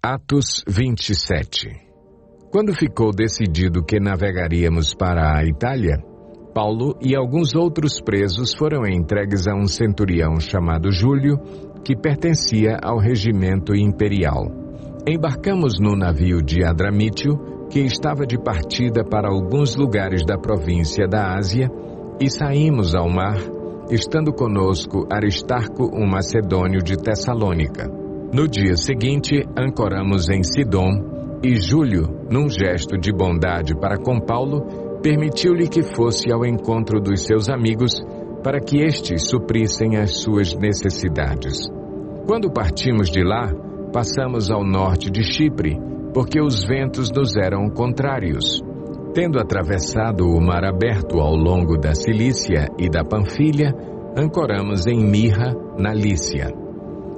Atos 27. Quando ficou decidido que navegaríamos para a Itália, Paulo e alguns outros presos foram entregues a um centurião chamado Júlio, que pertencia ao regimento imperial. Embarcamos no navio de Adramítio, que estava de partida para alguns lugares da província da Ásia, e saímos ao mar, estando conosco Aristarco, um macedônio de Tessalônica. No dia seguinte, ancoramos em Sidom, e Júlio, num gesto de bondade para com Paulo, permitiu-lhe que fosse ao encontro dos seus amigos, para que estes suprissem as suas necessidades. Quando partimos de lá, passamos ao norte de Chipre, porque os ventos nos eram contrários. Tendo atravessado o mar aberto ao longo da Cilícia e da Panfilha, ancoramos em Mirra, na Lícia.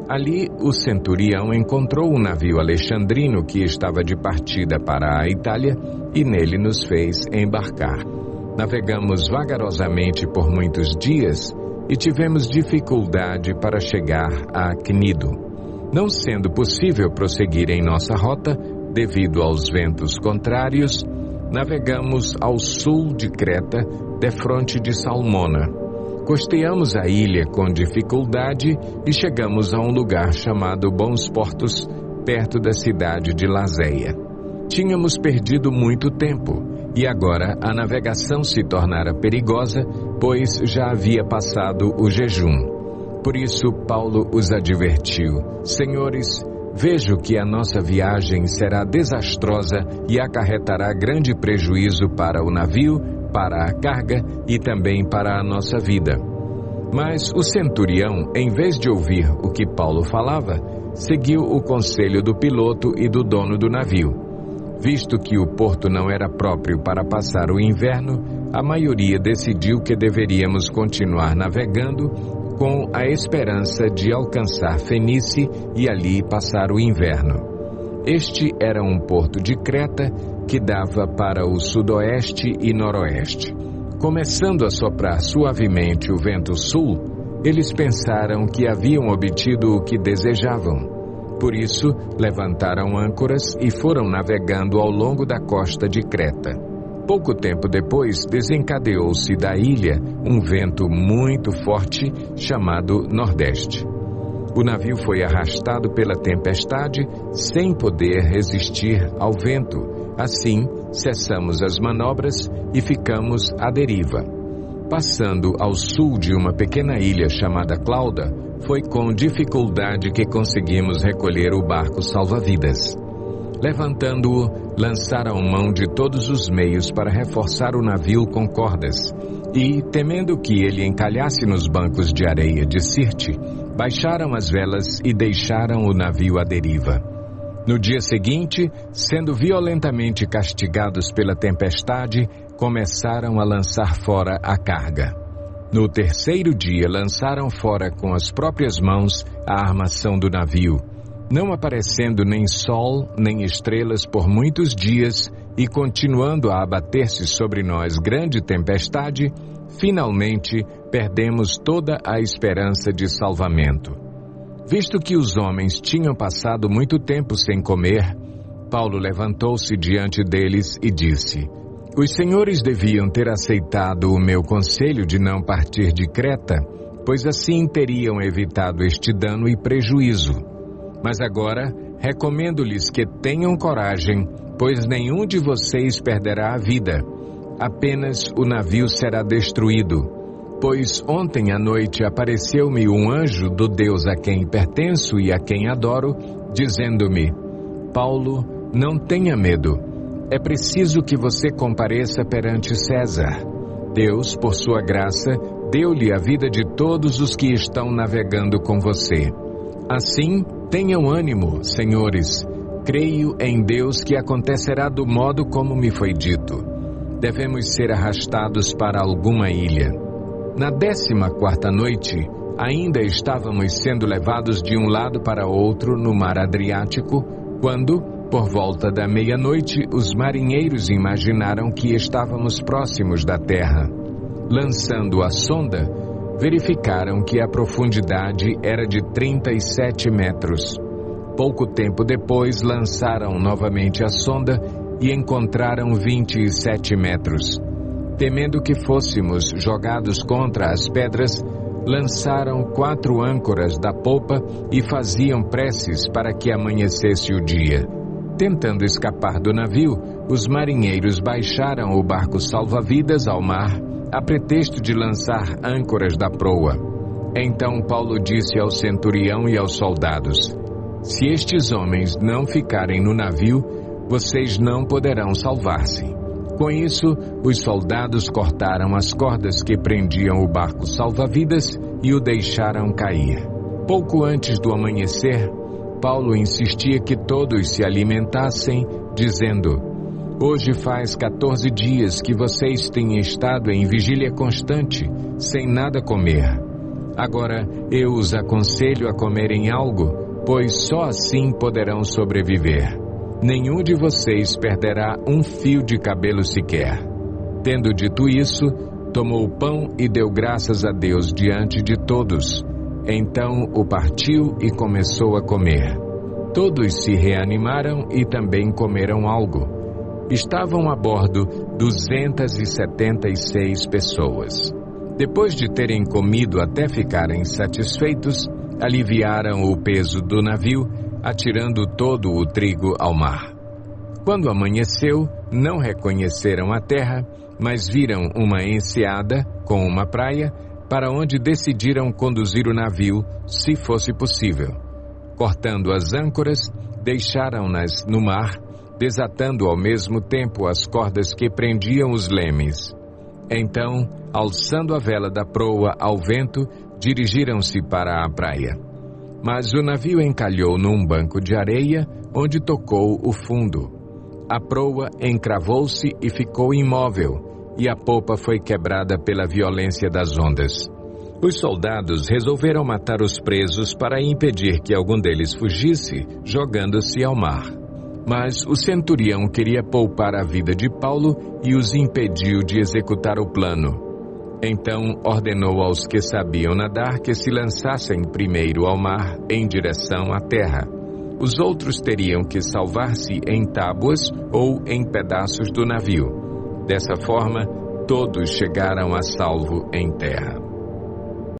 Ali, o centurião encontrou um navio alexandrino que estava de partida para a Itália e nele nos fez embarcar. Navegamos vagarosamente por muitos dias e tivemos dificuldade para chegar a Cnido. Não sendo possível prosseguir em nossa rota, devido aos ventos contrários, navegamos ao sul de Creta, defronte de Salmona. Costeamos a ilha com dificuldade e chegamos a um lugar chamado Bons Portos, perto da cidade de Lazéia. Tínhamos perdido muito tempo e agora a navegação se tornara perigosa, pois já havia passado o jejum. Por isso Paulo os advertiu: Senhores, vejo que a nossa viagem será desastrosa e acarretará grande prejuízo para o navio, para a carga e também para a nossa vida. Mas o centurião, em vez de ouvir o que Paulo falava, seguiu o conselho do piloto e do dono do navio. Visto que o porto não era próprio para passar o inverno, a maioria decidiu que deveríamos continuar navegando com a esperança de alcançar Fenice e ali passar o inverno. Este era um porto de Creta que dava para o sudoeste e noroeste. Começando a soprar suavemente o vento sul, eles pensaram que haviam obtido o que desejavam. Por isso, levantaram âncoras e foram navegando ao longo da costa de Creta. Pouco tempo depois, desencadeou-se da ilha um vento muito forte chamado Nordeste. O navio foi arrastado pela tempestade sem poder resistir ao vento. Assim, cessamos as manobras e ficamos à deriva. Passando ao sul de uma pequena ilha chamada Clauda, foi com dificuldade que conseguimos recolher o barco salva-vidas. Levantando-o, lançaram mão de todos os meios para reforçar o navio com cordas e, temendo que ele encalhasse nos bancos de areia de Sirte, baixaram as velas e deixaram o navio à deriva. No dia seguinte, sendo violentamente castigados pela tempestade, começaram a lançar fora a carga. No terceiro dia, lançaram fora com as próprias mãos a armação do navio, não aparecendo nem sol nem estrelas por muitos dias e continuando a abater-se sobre nós grande tempestade, finalmente perdemos toda a esperança de salvamento. Visto que os homens tinham passado muito tempo sem comer, Paulo levantou-se diante deles e disse: Os senhores deviam ter aceitado o meu conselho de não partir de Creta, pois assim teriam evitado este dano e prejuízo. Mas agora, recomendo-lhes que tenham coragem, pois nenhum de vocês perderá a vida. Apenas o navio será destruído. Pois ontem à noite apareceu-me um anjo do Deus a quem pertenço e a quem adoro, dizendo-me: Paulo, não tenha medo. É preciso que você compareça perante César. Deus, por sua graça, deu-lhe a vida de todos os que estão navegando com você. Assim, tenham ânimo, senhores. Creio em Deus que acontecerá do modo como me foi dito. Devemos ser arrastados para alguma ilha. Na 14ª noite, ainda estávamos sendo levados de um lado para outro no mar Adriático, quando, por volta da meia-noite, os marinheiros imaginaram que estávamos próximos da terra. Lançando a sonda, verificaram que a profundidade era de 37 metros. Pouco tempo depois, lançaram novamente a sonda e encontraram 27 metros. Temendo que fôssemos jogados contra as pedras, lançaram 4 âncoras da popa e faziam preces para que amanhecesse o dia. Tentando escapar do navio, os marinheiros baixaram o barco salva-vidas ao mar, a pretexto de lançar âncoras da proa. Então Paulo disse ao centurião e aos soldados: se estes homens não ficarem no navio, vocês não poderão salvar-se. Com isso, os soldados cortaram as cordas que prendiam o barco salva-vidas e o deixaram cair. Pouco antes do amanhecer, Paulo insistia que todos se alimentassem, dizendo: hoje faz 14 dias que vocês têm estado em vigília constante, sem nada comer. Agora eu os aconselho a comerem algo, pois só assim poderão sobreviver. Nenhum de vocês perderá um fio de cabelo sequer. Tendo dito isso, tomou o pão e deu graças a Deus diante de todos. Então o partiu e começou a comer. Todos se reanimaram e também comeram algo. Estavam a bordo 276 pessoas. Depois de terem comido até ficarem satisfeitos, aliviaram o peso do navio, atirando todo o trigo ao mar. Quando amanheceu, não reconheceram a terra, mas viram uma enseada com uma praia, para onde decidiram conduzir o navio, se fosse possível. Cortando as âncoras, deixaram-nas no mar, desatando ao mesmo tempo as cordas que prendiam os lemes. Então, alçando a vela da proa ao vento, dirigiram-se para a praia. Mas o navio encalhou num banco de areia, onde tocou o fundo. A proa encravou-se e ficou imóvel, e a popa foi quebrada pela violência das ondas. Os soldados resolveram matar os presos para impedir que algum deles fugisse, jogando-se ao mar. Mas o centurião queria poupar a vida de Paulo e os impediu de executar o plano. Então ordenou aos que sabiam nadar que se lançassem primeiro ao mar em direção à terra. Os outros teriam que salvar-se em tábuas ou em pedaços do navio. Dessa forma, todos chegaram a salvo em terra.